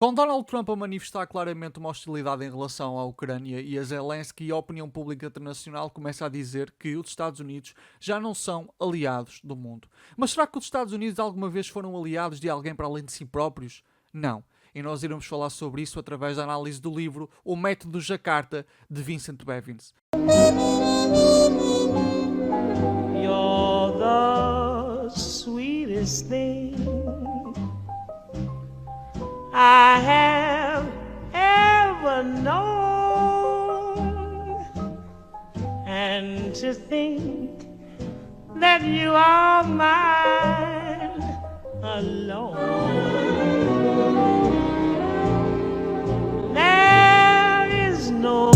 Com Donald Trump a manifestar claramente uma hostilidade em relação à Ucrânia e a Zelensky, a opinião pública internacional começa a dizer que os Estados Unidos já não são aliados do mundo. Mas será que os Estados Unidos alguma vez foram aliados de alguém para além de si próprios? Não. E nós iremos falar sobre isso através da análise do livro O Método Jakarta, de Vincent Bevins. You're the sweetest thing I have ever known, and to think that you are mine alone. There is no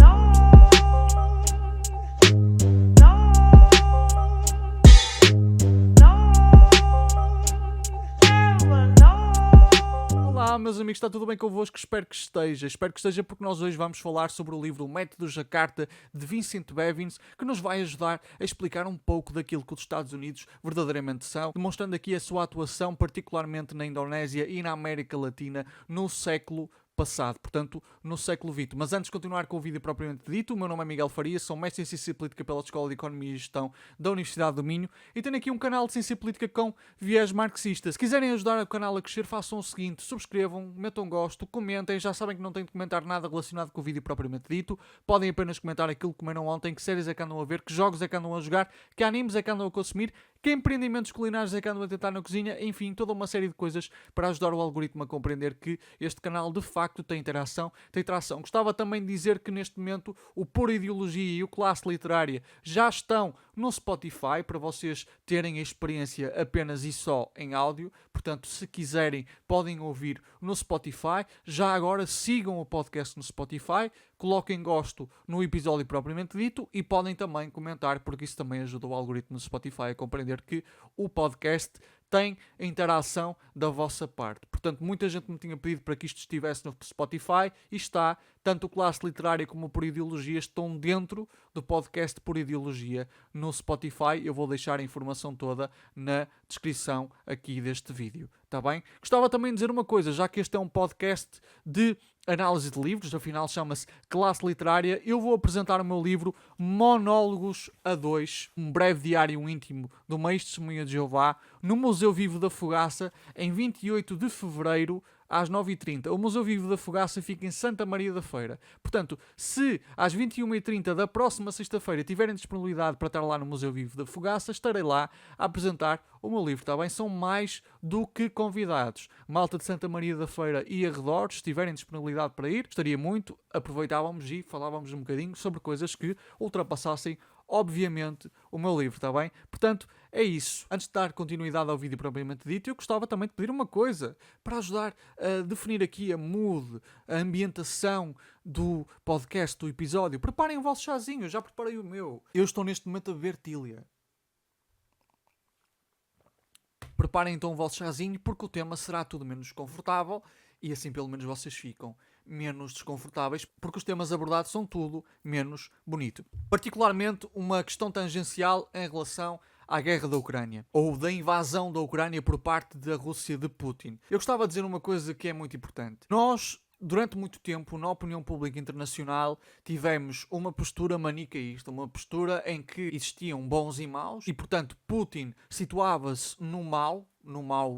Olá, meus amigos, está tudo bem convosco? Espero que esteja porque nós hoje vamos falar sobre o livro O Método Jakarta, de Vincent Bevins, que nos vai ajudar a explicar um pouco daquilo que os Estados Unidos verdadeiramente são, demonstrando aqui a sua atuação, particularmente na Indonésia e na América Latina, no século passado, portanto, no século XX. Mas antes de continuar com o vídeo propriamente dito, o meu nome é Miguel Faria, sou mestre em Ciência Política pela Escola de Economia e Gestão da Universidade do Minho e tenho aqui um canal de Ciência Política com viés marxista. Se quiserem ajudar o canal a crescer, façam o seguinte: subscrevam, metam gosto, comentem. Já sabem que não têm de comentar nada relacionado com o vídeo propriamente dito, podem apenas comentar aquilo que comeram ontem, que séries é que andam a ver, que jogos é que andam a jogar, que animes é que andam a consumir, que empreendimentos culinários é que andam a tentar na cozinha, enfim, toda uma série de coisas para ajudar o algoritmo a compreender que este canal de facto tem interação, tem tração. Gostava também de dizer que neste momento o Pura Ideologia e o Classe Literária já estão no Spotify para vocês terem a experiência apenas e só em áudio, portanto, se quiserem podem ouvir no Spotify. Já agora sigam o podcast no Spotify, coloquem gosto no episódio propriamente dito e podem também comentar, porque isso também ajuda o algoritmo no Spotify a compreender que o podcast tem a interação da vossa parte. Portanto, muita gente me tinha pedido para que isto estivesse no Spotify e está. Tanto o Classe Literária como o Por Ideologia estão dentro do podcast Por Ideologia no Spotify. Eu vou deixar a informação toda na descrição aqui deste vídeo. Está bem? Gostava também de dizer uma coisa, já que este é um podcast de análise de livros, afinal chama-se Classe Literária, eu vou apresentar o meu livro Monólogos a Dois, um breve diário íntimo de uma ex-testemunha de Jeová, no Museu Vivo da Fogaça, em 28 de fevereiro, às 9h30. O Museu Vivo da Fogaça fica em Santa Maria da Feira. Portanto, se às 21h30 da próxima sexta-feira tiverem disponibilidade para estar lá no Museu Vivo da Fogaça, estarei lá a apresentar o meu livro, está bem? São mais do que convidados. Malta de Santa Maria da Feira e arredores, se tiverem disponibilidade para ir, gostaria muito, aproveitávamos e falávamos um bocadinho sobre coisas que ultrapassassem, obviamente, o meu livro, está bem? Portanto, é isso. Antes de dar continuidade ao vídeo propriamente dito, eu gostava também de pedir uma coisa para ajudar a definir aqui a mood, a ambientação do podcast, do episódio. Preparem o vosso chazinho, eu já preparei o meu. Eu estou neste momento a beber Tília. Preparem então o vosso chazinho, porque o tema será tudo menos confortável e assim pelo menos vocês ficam menos desconfortáveis, porque os temas abordados são tudo menos bonito. Particularmente uma questão tangencial em relação à guerra da Ucrânia, ou da invasão da Ucrânia por parte da Rússia de Putin. Eu gostava de dizer uma coisa que é muito importante. Nós, durante muito tempo, na opinião pública internacional, tivemos uma postura manicaísta, uma postura em que existiam bons e maus, e portanto Putin situava-se no mal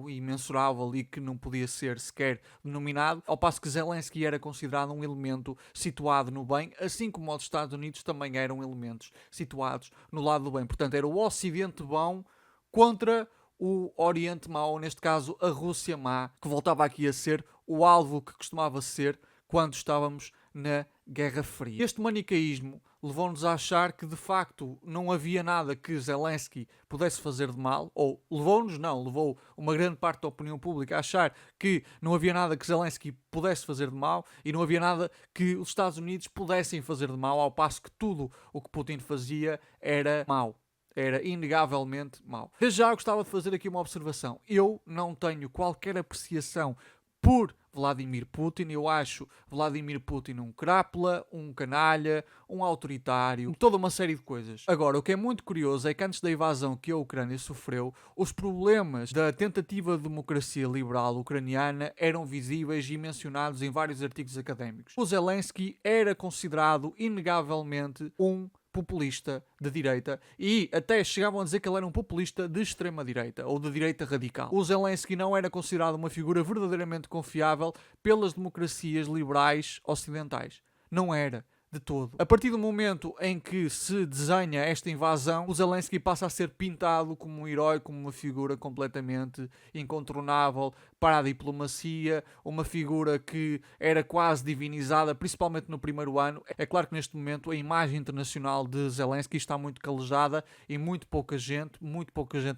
imensurável e que não podia ser sequer denominado, ao passo que Zelensky era considerado um elemento situado no bem, assim como os Estados Unidos também eram elementos situados no lado do bem. Portanto, era o Ocidente bom contra o Oriente mau, neste caso a Rússia má, que voltava aqui a ser o alvo que costumava ser quando estávamos na Guerra Fria. Este manicaísmo levou-nos a achar que de facto não havia nada que Zelensky pudesse fazer de mal, ou levou uma grande parte da opinião pública a achar que não havia nada que Zelensky pudesse fazer de mal e não havia nada que os Estados Unidos pudessem fazer de mal, ao passo que tudo o que Putin fazia era mau. Era inegavelmente mau. Desde já eu gostava de fazer aqui uma observação. Eu não tenho qualquer apreciação por Vladimir Putin. Eu acho Vladimir Putin um crápula, um canalha, um autoritário, toda uma série de coisas. Agora, o que é muito curioso é que antes da invasão que a Ucrânia sofreu, os problemas da tentativa de democracia liberal ucraniana eram visíveis e mencionados em vários artigos académicos. O Zelensky era considerado inegavelmente um populista de direita e até chegavam a dizer que ele era um populista de extrema-direita ou de direita radical. O Zelensky não era considerado uma figura verdadeiramente confiável pelas democracias liberais ocidentais. Não era. De todo. A partir do momento em que se desenha esta invasão, o Zelensky passa a ser pintado como um herói, como uma figura completamente incontornável para a diplomacia, uma figura que era quase divinizada, principalmente no primeiro ano. É claro que neste momento a imagem internacional de Zelensky está muito calejada e muito pouca gente,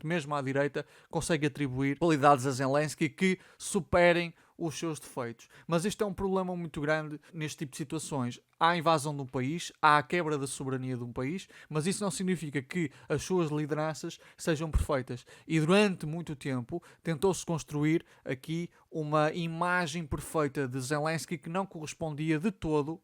mesmo à direita, consegue atribuir qualidades a Zelensky que superem os seus defeitos. Mas este é um problema muito grande neste tipo de situações. Há a invasão de um país, há a quebra da soberania de um país, mas isso não significa que as suas lideranças sejam perfeitas. E durante muito tempo tentou-se construir aqui uma imagem perfeita de Zelensky que não correspondia de todo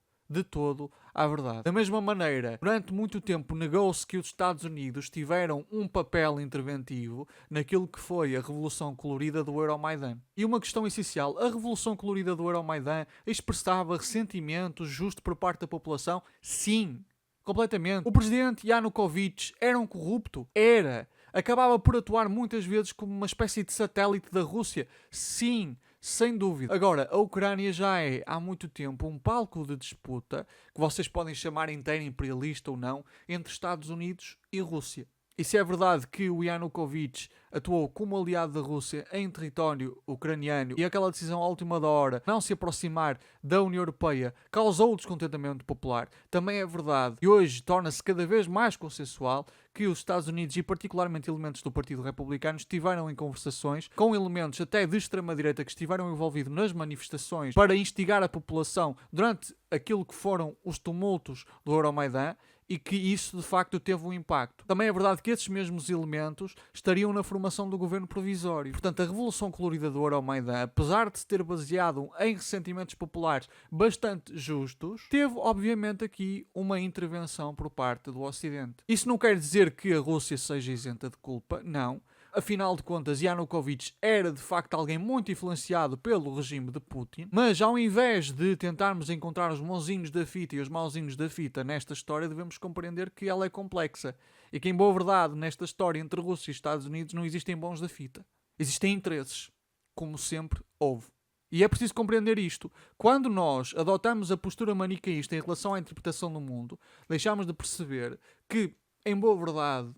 à verdade. Da mesma maneira, durante muito tempo negou-se que os Estados Unidos tiveram um papel interventivo naquilo que foi a Revolução Colorida do Euromaidan. E uma questão essencial, a Revolução Colorida do Euromaidan expressava ressentimento justo por parte da população? Sim, completamente. O presidente Yanukovych era um corrupto? Era. Acabava por atuar muitas vezes como uma espécie de satélite da Rússia? Sim. Sem dúvida. Agora, a Ucrânia já é há muito tempo um palco de disputa, que vocês podem chamar inteiro imperialista ou não, entre Estados Unidos e Rússia. E se é verdade que o Yanukovych atuou como aliado da Rússia em território ucraniano e aquela decisão à última da hora não se aproximar da União Europeia causou o descontentamento popular, também é verdade e hoje torna-se cada vez mais consensual que os Estados Unidos e particularmente elementos do Partido Republicano estiveram em conversações com elementos até de extrema-direita que estiveram envolvidos nas manifestações para instigar a população durante aquilo que foram os tumultos do Euromaidan e que isso de facto teve um impacto. Também é verdade que esses mesmos elementos estariam na formação do governo provisório. Portanto, a Revolução Colorida do Euromaidan, apesar de se ter baseado em ressentimentos populares bastante justos, teve obviamente aqui uma intervenção por parte do Ocidente. Isso não quer dizer que a Rússia seja isenta de culpa, não. Afinal de contas, Yanukovych era de facto alguém muito influenciado pelo regime de Putin, mas ao invés de tentarmos encontrar os bonzinhos da fita e os mauzinhos da fita nesta história, devemos compreender que ela é complexa e que, em boa verdade, nesta história entre Rússia e Estados Unidos não existem bons da fita. Existem interesses, como sempre houve. E é preciso compreender isto. Quando nós adotamos a postura manicaísta em relação à interpretação do mundo, deixamos de perceber que em boa verdade,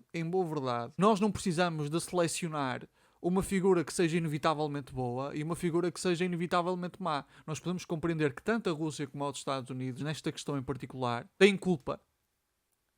nós não precisamos de selecionar uma figura que seja inevitavelmente boa e uma figura que seja inevitavelmente má. Nós podemos compreender que tanto a Rússia como os Estados Unidos, nesta questão em particular, têm culpa.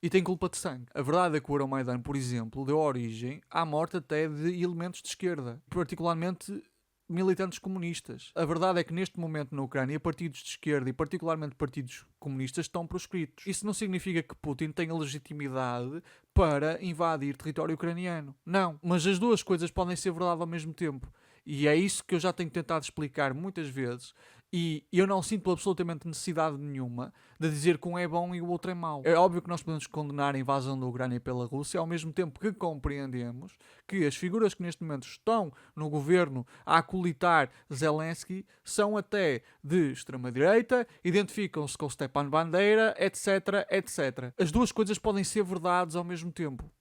E têm culpa de sangue. A verdade é que o Euromaidan, por exemplo, deu origem à morte até de elementos de esquerda, particularmente militantes comunistas. A verdade é que neste momento na Ucrânia partidos de esquerda e particularmente partidos comunistas estão proscritos. Isso não significa que Putin tenha legitimidade para invadir território ucraniano. Não. Mas as duas coisas podem ser verdade ao mesmo tempo. E é isso que eu já tenho tentado explicar muitas vezes. E eu não sinto absolutamente necessidade nenhuma de dizer que um é bom e o outro é mau. É óbvio que nós podemos condenar a invasão da Ucrânia pela Rússia, ao mesmo tempo que compreendemos que as figuras que neste momento estão no governo a acolitar Zelensky são até de extrema-direita, identificam-se com Stepan Bandeira, etc, etc. As duas coisas podem ser verdades ao mesmo tempo.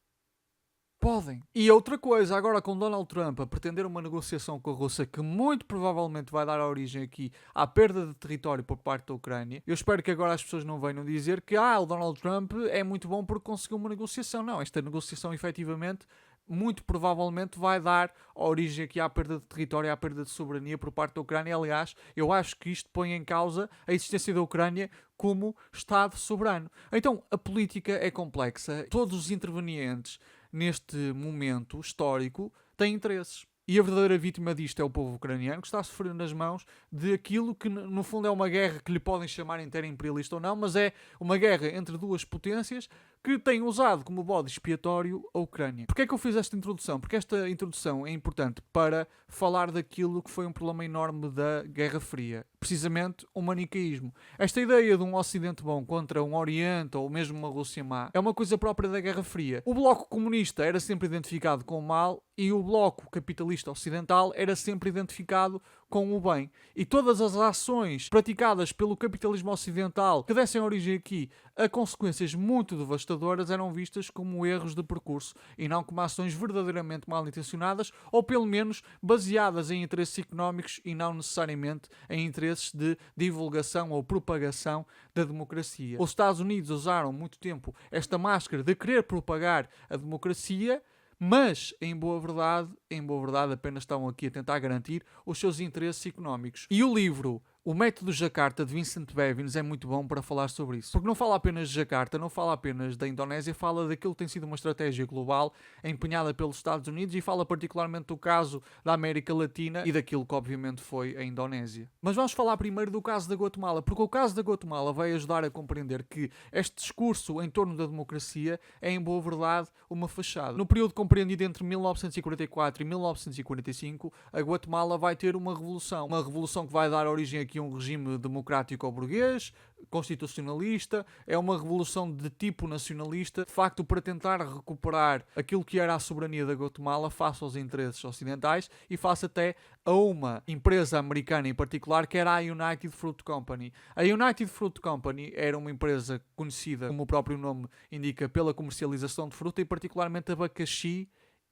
Podem. E outra coisa, agora com Donald Trump a pretender uma negociação com a Rússia que muito provavelmente vai dar origem aqui à perda de território por parte da Ucrânia, eu espero que agora as pessoas não venham dizer que o Donald Trump é muito bom porque conseguiu uma negociação. Não, esta negociação efetivamente muito provavelmente vai dar origem aqui à perda de território, à perda de soberania por parte da Ucrânia. Aliás, eu acho que isto põe em causa a existência da Ucrânia como Estado soberano. Então, a política é complexa. Todos os intervenientes neste momento histórico têm interesses. E a verdadeira vítima disto é o povo ucraniano, que está a sofrer nas mãos de aquilo que, no fundo, é uma guerra que lhe podem chamar inteira imperialista ou não, mas é uma guerra entre duas potências que têm usado como bode expiatório a Ucrânia. Porquê é que eu fiz esta introdução? Porque esta introdução é importante para falar daquilo que foi um problema enorme da Guerra Fria. Precisamente o manicaísmo. Esta ideia de um Ocidente bom contra um Oriente ou mesmo uma Rússia má é uma coisa própria da Guerra Fria. O bloco comunista era sempre identificado com o mal e o bloco capitalista ocidental era sempre identificado com o bem. E todas as ações praticadas pelo capitalismo ocidental que dessem origem aqui a consequências muito devastadoras eram vistas como erros de percurso e não como ações verdadeiramente mal intencionadas ou pelo menos baseadas em interesses económicos e não necessariamente em interesses de divulgação ou propagação da democracia. Os Estados Unidos usaram muito tempo esta máscara de querer propagar a democracia, mas, em boa verdade, apenas estão aqui a tentar garantir os seus interesses económicos. E o livro O Método Jakarta, de Vincent Bevins, é muito bom para falar sobre isso. Porque não fala apenas de Jakarta, não fala apenas da Indonésia, fala daquilo que tem sido uma estratégia global empenhada pelos Estados Unidos e fala particularmente do caso da América Latina e daquilo que obviamente foi a Indonésia. Mas vamos falar primeiro do caso da Guatemala, porque o caso da Guatemala vai ajudar a compreender que este discurso em torno da democracia é, em boa verdade, uma fachada. No período compreendido entre 1944 e 1945, a Guatemala vai ter uma revolução que vai dar origem aqui a um regime democrático burguês, constitucionalista, é uma revolução de tipo nacionalista, de facto para tentar recuperar aquilo que era a soberania da Guatemala face aos interesses ocidentais e face até a uma empresa americana em particular, que era a United Fruit Company. A United Fruit Company era uma empresa conhecida, como o próprio nome indica, pela comercialização de fruta e particularmente abacaxi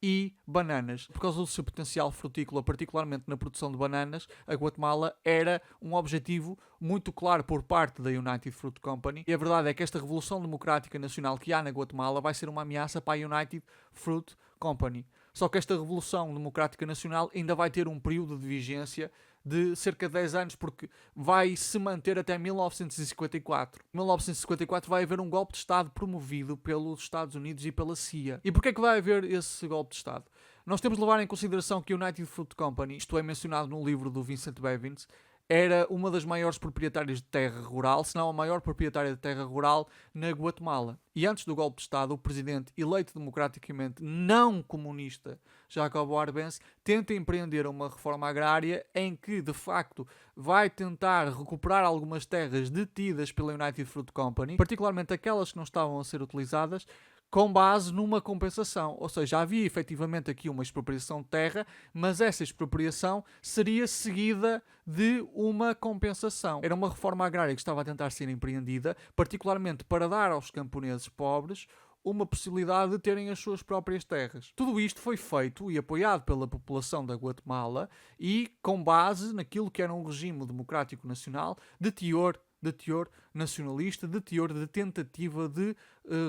e bananas. Por causa do seu potencial frutícola, particularmente na produção de bananas, a Guatemala era um objetivo muito claro por parte da United Fruit Company. E a verdade é que esta revolução democrática nacional que há na Guatemala vai ser uma ameaça para a United Fruit Company. Só que esta revolução democrática nacional ainda vai ter um período de vigência de cerca de 10 anos, porque vai se manter até 1954. Em 1954 vai haver um golpe de Estado promovido pelos Estados Unidos e pela CIA. E porquê é que vai haver esse golpe de Estado? Nós temos de levar em consideração que a United Fruit Company, isto é mencionado no livro do Vincent Bevins, era uma das maiores proprietárias de terra rural, se não a maior proprietária de terra rural na Guatemala. E antes do golpe de Estado, o presidente eleito democraticamente não comunista, Jacobo Arbenz, tenta empreender uma reforma agrária em que, de facto, vai tentar recuperar algumas terras detidas pela United Fruit Company, particularmente aquelas que não estavam a ser utilizadas, com base numa compensação. Ou seja, havia efetivamente aqui uma expropriação de terra, mas essa expropriação seria seguida de uma compensação. Era uma reforma agrária que estava a tentar ser empreendida, particularmente para dar aos camponeses pobres uma possibilidade de terem as suas próprias terras. Tudo isto foi feito e apoiado pela população da Guatemala e com base naquilo que era um regime democrático nacional de teor nacionalista, de teor de tentativa de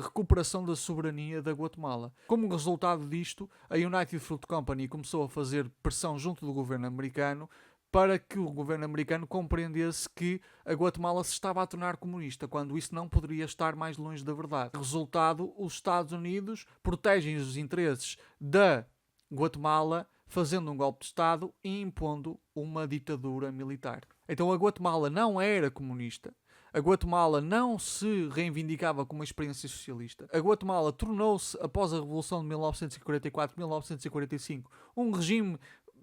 recuperação da soberania da Guatemala. Como resultado disto, a United Fruit Company começou a fazer pressão junto do governo americano para que o governo americano compreendesse que a Guatemala se estava a tornar comunista, quando isso não poderia estar mais longe da verdade. Resultado, os Estados Unidos protegem os interesses da Guatemala fazendo um golpe de Estado e impondo uma ditadura militar. Então a Guatemala não era comunista. A Guatemala não se reivindicava como uma experiência socialista. A Guatemala tornou-se, após a Revolução de 1944-1945, um regime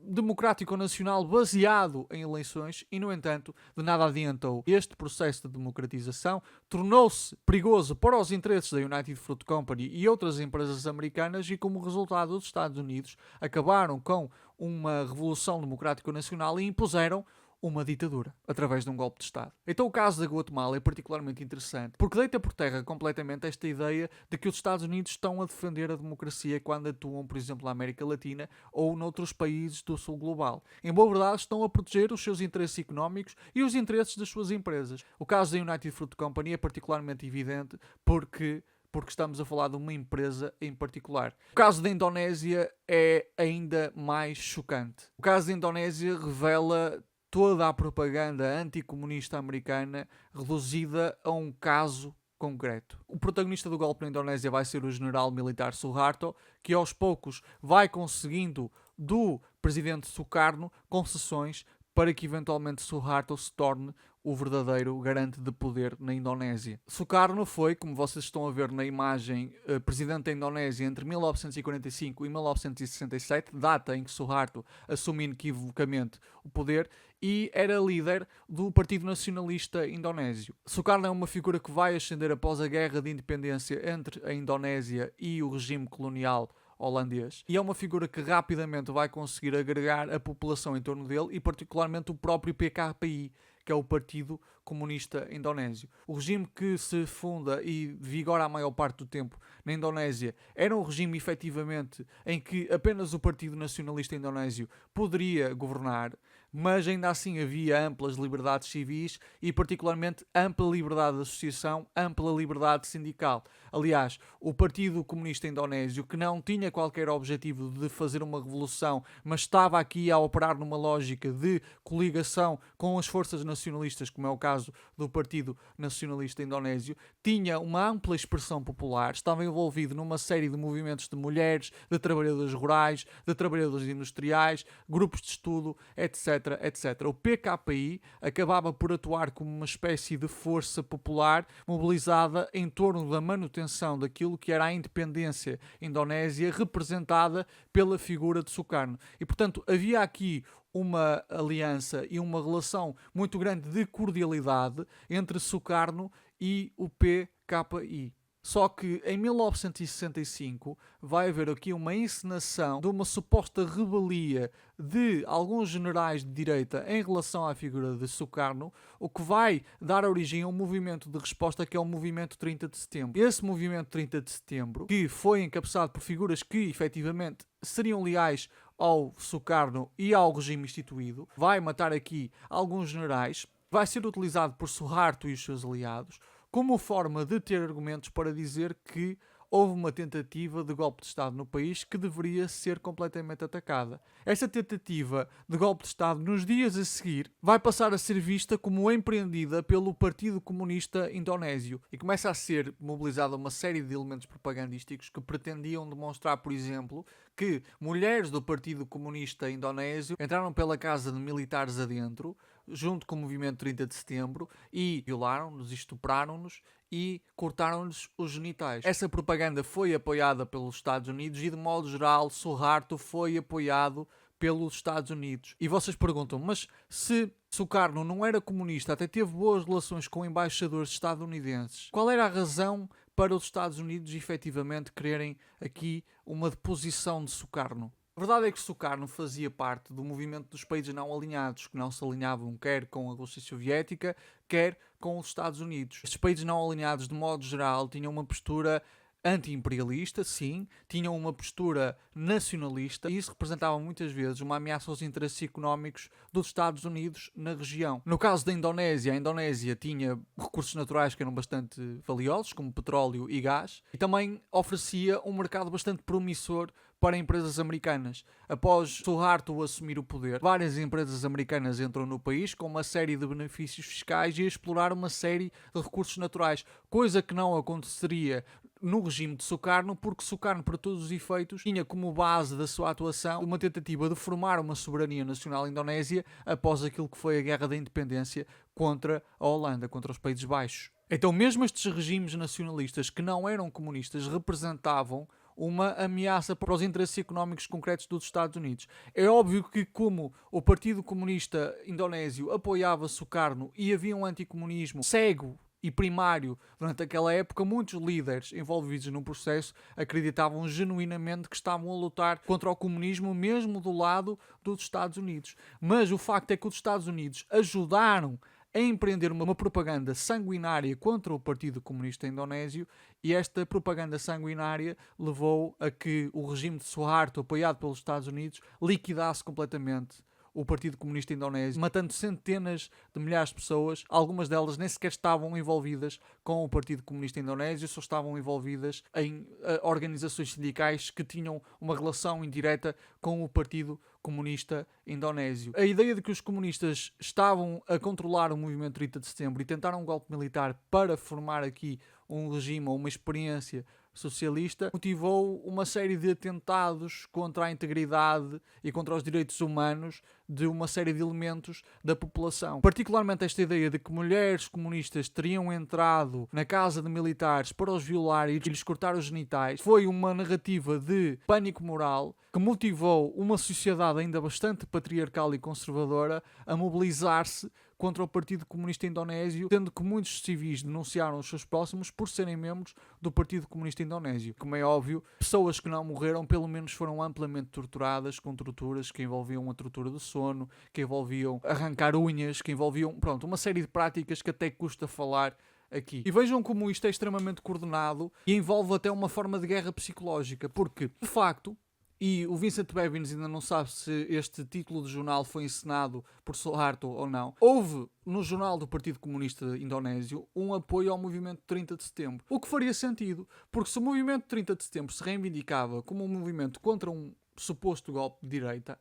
democrático nacional baseado em eleições e, no entanto, de nada adiantou. Este processo de democratização tornou-se perigoso para os interesses da United Fruit Company e outras empresas americanas e, como resultado, os Estados Unidos acabaram com uma revolução democrática nacional e impuseram uma ditadura, através de um golpe de Estado. Então o caso da Guatemala é particularmente interessante, porque deita por terra completamente esta ideia de que os Estados Unidos estão a defender a democracia quando atuam, por exemplo, na América Latina ou noutros países do sul global. Em boa verdade, estão a proteger os seus interesses económicos e os interesses das suas empresas. O caso da United Fruit Company é particularmente evidente porque estamos a falar de uma empresa em particular. O caso da Indonésia é ainda mais chocante. O caso da Indonésia revela toda a propaganda anticomunista americana reduzida a um caso concreto. O protagonista do golpe na Indonésia vai ser o general militar Suharto, que aos poucos vai conseguindo do presidente Sukarno concessões para que eventualmente Suharto se torne o verdadeiro garante de poder na Indonésia. Sukarno foi, como vocês estão a ver na imagem, presidente da Indonésia entre 1945 e 1967, data em que Suharto assume inequivocamente o poder, e era líder do Partido Nacionalista Indonésio. Sukarno é uma figura que vai ascender após a guerra de independência entre a Indonésia e o regime colonial holandês, e é uma figura que rapidamente vai conseguir agregar a população em torno dele e particularmente o próprio PKI, que é o Partido Comunista Indonésio. O regime que se funda e vigora a maior parte do tempo na Indonésia era um regime efetivamente em que apenas o Partido Nacionalista Indonésio poderia governar, mas ainda assim havia amplas liberdades civis e particularmente ampla liberdade de associação, ampla liberdade sindical. Aliás, o Partido Comunista Indonésio, que não tinha qualquer objetivo de fazer uma revolução, mas estava aqui a operar numa lógica de coligação com as forças nacionalistas, como é o caso do Partido Nacionalista Indonésio, tinha uma ampla expressão popular, estava envolvido numa série de movimentos de mulheres, de trabalhadores rurais, de trabalhadores industriais, grupos de estudo, etc. etc. O PKI acabava por atuar como uma espécie de força popular mobilizada em torno da manutenção daquilo que era a independência indonésia, representada pela figura de Sukarno. E, portanto, havia aqui uma aliança e uma relação muito grande de cordialidade entre Sukarno e o PKI. Só que em 1965 vai haver aqui uma encenação de uma suposta rebelia de alguns generais de direita em relação à figura de Sukarno, o que vai dar origem a um movimento de resposta que é o movimento 30 de setembro. Esse movimento 30 de setembro, que foi encabeçado por figuras que efetivamente seriam leais ao Sukarno e ao regime instituído, vai matar aqui alguns generais, vai ser utilizado por Suharto e os seus aliados como forma de ter argumentos para dizer que houve uma tentativa de golpe de Estado no país que deveria ser completamente atacada. Essa tentativa de golpe de Estado, nos dias a seguir, vai passar a ser vista como empreendida pelo Partido Comunista Indonésio e começa a ser mobilizada uma série de elementos propagandísticos que pretendiam demonstrar, por exemplo, que mulheres do Partido Comunista Indonésio entraram pela casa de militares adentro, junto com o movimento 30 de setembro, e violaram-nos, estupraram-nos e cortaram-lhes os genitais. Essa propaganda foi apoiada pelos Estados Unidos e, de modo geral, Suharto foi apoiado pelos Estados Unidos. E vocês perguntam, mas se Sukarno não era comunista, até teve boas relações com embaixadores estadunidenses, qual era a razão para os Estados Unidos efetivamente quererem aqui uma deposição de Sukarno? A verdade é que Sukarno fazia parte do movimento dos países não alinhados, que não se alinhavam quer com a Rússia Soviética, quer com os Estados Unidos. Estes países não alinhados, de modo geral, tinham uma postura anti-imperialista, sim, tinham uma postura nacionalista e isso representava muitas vezes uma ameaça aos interesses económicos dos Estados Unidos na região. No caso da Indonésia, a Indonésia tinha recursos naturais que eram bastante valiosos, como petróleo e gás, e também oferecia um mercado bastante promissor para empresas americanas. Após Suharto assumir o poder, várias empresas americanas entram no país com uma série de benefícios fiscais e a explorar uma série de recursos naturais, coisa que não aconteceria no regime de Sukarno, porque Sukarno, para todos os efeitos, tinha como base da sua atuação uma tentativa de formar uma soberania nacional indonésia após aquilo que foi a Guerra da Independência contra a Holanda, contra os Países Baixos. Então, mesmo estes regimes nacionalistas que não eram comunistas representavam uma ameaça para os interesses económicos concretos dos Estados Unidos. É óbvio que, como o Partido Comunista Indonésio apoiava Sukarno e havia um anticomunismo cego e primário durante aquela época, muitos líderes envolvidos no processo acreditavam genuinamente que estavam a lutar contra o comunismo mesmo do lado dos Estados Unidos. Mas o facto é que os Estados Unidos ajudaram a empreender uma propaganda sanguinária contra o Partido Comunista Indonésio e esta propaganda sanguinária levou a que o regime de Suharto, apoiado pelos Estados Unidos, liquidasse completamente o Partido Comunista Indonésio, matando centenas de milhares de pessoas. Algumas delas nem sequer estavam envolvidas com o Partido Comunista Indonésio, só estavam envolvidas em organizações sindicais que tinham uma relação indireta com o Partido Comunista Indonésio. A ideia de que os comunistas estavam a controlar o movimento 30 de setembro e tentaram um golpe militar para formar aqui um regime ou uma experiência socialista, motivou uma série de atentados contra a integridade e contra os direitos humanos de uma série de elementos da população. Particularmente esta ideia de que mulheres comunistas teriam entrado na casa de militares para os violar e lhes cortar os genitais foi uma narrativa de pânico moral que motivou uma sociedade ainda bastante patriarcal e conservadora a mobilizar-se contra o Partido Comunista Indonésio, sendo que muitos civis denunciaram os seus próximos por serem membros do Partido Comunista Indonésio. Como é óbvio, pessoas que não morreram pelo menos foram amplamente torturadas, com torturas que envolviam a tortura do sono, que envolviam arrancar unhas, que envolviam, uma série de práticas que até custa falar aqui. E vejam como isto é extremamente coordenado e envolve até uma forma de guerra psicológica, porque, de facto, e o Vincent Bevins ainda não sabe se este título de jornal foi encenado por Suharto ou não. Houve no jornal do Partido Comunista Indonésio um apoio ao movimento 30 de setembro. O que faria sentido, porque se o movimento 30 de setembro se reivindicava como um movimento contra um suposto golpe de direita,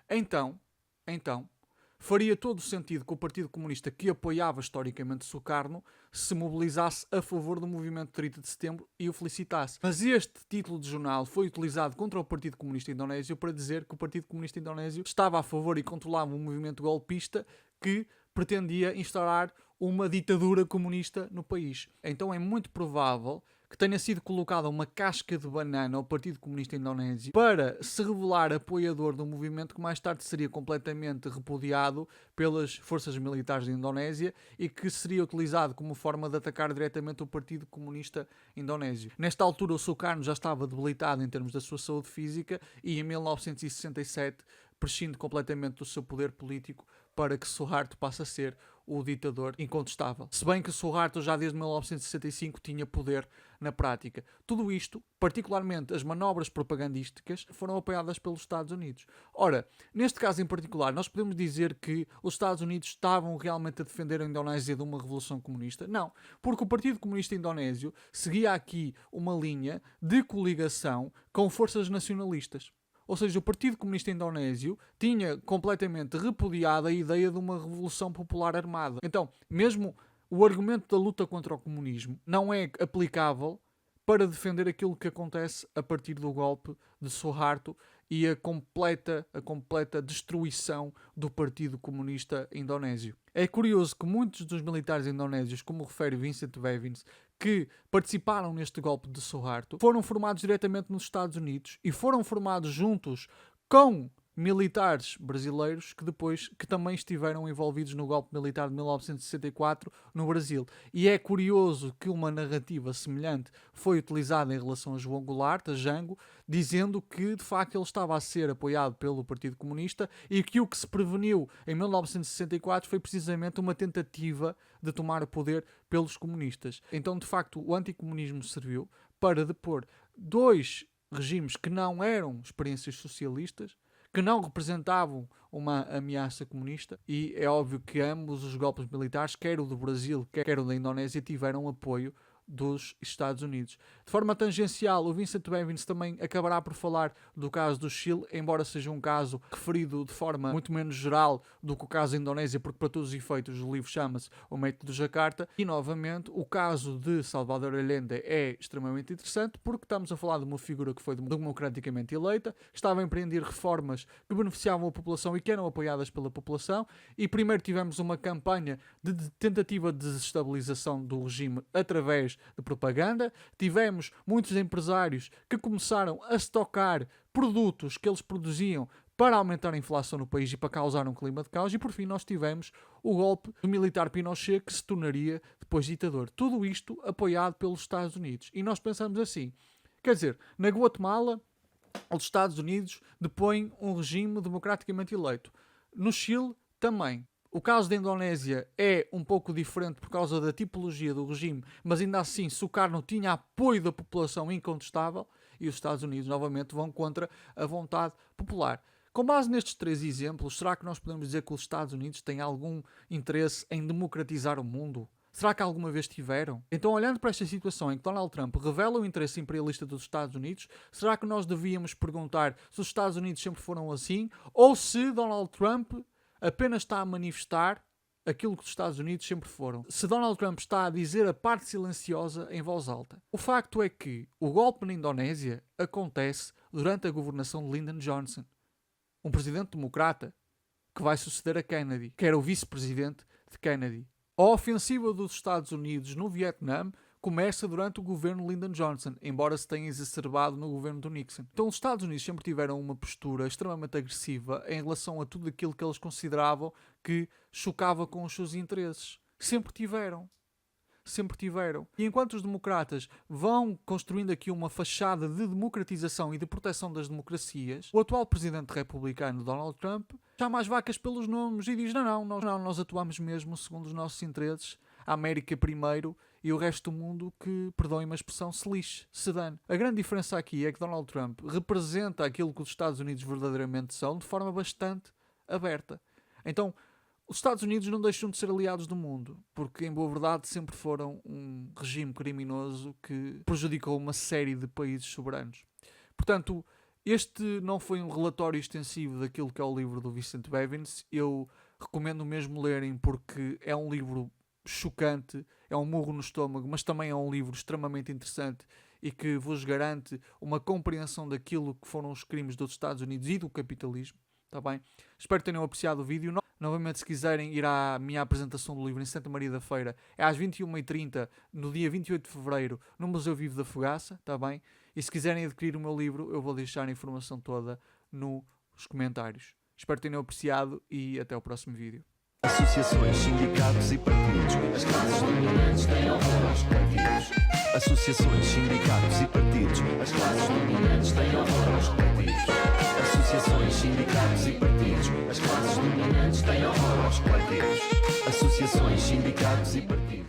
então, faria todo o sentido que o Partido Comunista, que apoiava historicamente Sukarno, se mobilizasse a favor do movimento 30 de setembro e o felicitasse. Mas este título de jornal foi utilizado contra o Partido Comunista Indonésio para dizer que o Partido Comunista Indonésio estava a favor e controlava um movimento golpista que pretendia instaurar uma ditadura comunista no país. Então é muito provável que tenha sido colocada uma casca de banana ao Partido Comunista Indonésio para se revelar apoiador do movimento que mais tarde seria completamente repudiado pelas forças militares da Indonésia e que seria utilizado como forma de atacar diretamente o Partido Comunista Indonésio. Nesta altura o Sukarno já estava debilitado em termos da sua saúde física e em 1967 prescinde completamente do seu poder político para que Suharto passe a ser o ditador incontestável. Se bem que Suharto já desde 1965 tinha poder na prática. Tudo isto, particularmente as manobras propagandísticas, foram apoiadas pelos Estados Unidos. Ora, neste caso em particular, nós podemos dizer que os Estados Unidos estavam realmente a defender a Indonésia de uma revolução comunista? Não, porque o Partido Comunista Indonésio seguia aqui uma linha de coligação com forças nacionalistas. Ou seja, o Partido Comunista Indonésio tinha completamente repudiado a ideia de uma revolução popular armada. Então, mesmo o argumento da luta contra o comunismo não é aplicável para defender aquilo que acontece a partir do golpe de Suharto e a completa destruição do Partido Comunista Indonésio. É curioso que muitos dos militares indonésios, como refere Vincent Bevins, que participaram neste golpe de Suharto, foram formados diretamente nos Estados Unidos e foram formados juntos com militares brasileiros que também estiveram envolvidos no golpe militar de 1964 no Brasil. E é curioso que uma narrativa semelhante foi utilizada em relação a João Goulart, a Jango, dizendo que de facto ele estava a ser apoiado pelo Partido Comunista e que o que se preveniu em 1964 foi precisamente uma tentativa de tomar o poder pelos comunistas. Então, de facto, o anticomunismo serviu para depor dois regimes que não eram experiências socialistas, que não representavam uma ameaça comunista, e é óbvio que ambos os golpes militares, quer o do Brasil, quer o da Indonésia, tiveram apoio dos Estados Unidos. De forma tangencial, o Vincent Bevins também acabará por falar do caso do Chile, embora seja um caso referido de forma muito menos geral do que o caso da Indonésia, porque para todos os efeitos o livro chama-se O Método de Jakarta. E novamente, o caso de Salvador Allende é extremamente interessante, porque estamos a falar de uma figura que foi democraticamente eleita, que estava a empreender reformas que beneficiavam a população e que eram apoiadas pela população, e primeiro tivemos uma campanha de tentativa de desestabilização do regime através de propaganda. Tivemos muitos empresários que começaram a estocar produtos que eles produziam para aumentar a inflação no país e para causar um clima de caos, e por fim nós tivemos o golpe do militar Pinochet, que se tornaria depois ditador. Tudo isto apoiado pelos Estados Unidos. E nós pensamos assim, quer dizer, na Guatemala os Estados Unidos depõem um regime democraticamente eleito. No Chile também. O caso da Indonésia é um pouco diferente por causa da tipologia do regime, mas ainda assim Sukarno tinha apoio da população incontestável, e os Estados Unidos novamente vão contra a vontade popular. Com base nestes três exemplos, será que nós podemos dizer que os Estados Unidos têm algum interesse em democratizar o mundo? Será que alguma vez tiveram? Então, olhando para esta situação em que Donald Trump revela o interesse imperialista dos Estados Unidos, será que nós devíamos perguntar se os Estados Unidos sempre foram assim, ou se Donald Trump apenas está a manifestar aquilo que os Estados Unidos sempre foram. Se Donald Trump está a dizer a parte silenciosa em voz alta. O facto é que o golpe na Indonésia acontece durante a governação de Lyndon Johnson, um presidente democrata que vai suceder a Kennedy, que era o vice-presidente de Kennedy. A ofensiva dos Estados Unidos no Vietnã começa durante o governo Lyndon Johnson, embora se tenha exacerbado no governo do Nixon. Então os Estados Unidos sempre tiveram uma postura extremamente agressiva em relação a tudo aquilo que eles consideravam que chocava com os seus interesses. Sempre tiveram. Sempre tiveram. E enquanto os democratas vão construindo aqui uma fachada de democratização e de proteção das democracias, o atual presidente republicano, Donald Trump, chama as vacas pelos nomes e diz nós atuamos mesmo segundo os nossos interesses, a América primeiro e o resto do mundo que, perdoem-me a expressão, se lixe, se dane. A grande diferença aqui é que Donald Trump representa aquilo que os Estados Unidos verdadeiramente são de forma bastante aberta. Então, os Estados Unidos não deixam de ser aliados do mundo, porque em boa verdade sempre foram um regime criminoso que prejudicou uma série de países soberanos. Portanto, este não foi um relatório extensivo daquilo que é o livro do Vincent Bevins. Eu recomendo mesmo lerem porque é um livro chocante, é um murro no estômago, mas também é um livro extremamente interessante e que vos garante uma compreensão daquilo que foram os crimes dos Estados Unidos e do capitalismo. Tá bem? Espero que tenham apreciado o vídeo. Novamente, se quiserem ir à minha apresentação do livro em Santa Maria da Feira, é às 21h30, no dia 28 de Fevereiro, no Museu Vivo da Fogaça, tá bem? E se quiserem adquirir o meu livro, eu vou deixar a informação toda nos comentários. Espero que tenham apreciado e até o próximo vídeo. Associações, sindicatos e partidos. As classes dominantes têm horror aos coletivos. Associações, sindicatos e partidos. As classes dominantes têm horror aos coletivos. Associações, sindicatos e partidos. As classes dominantes têm horror aos coletivos. Associações, sindicatos e partidos.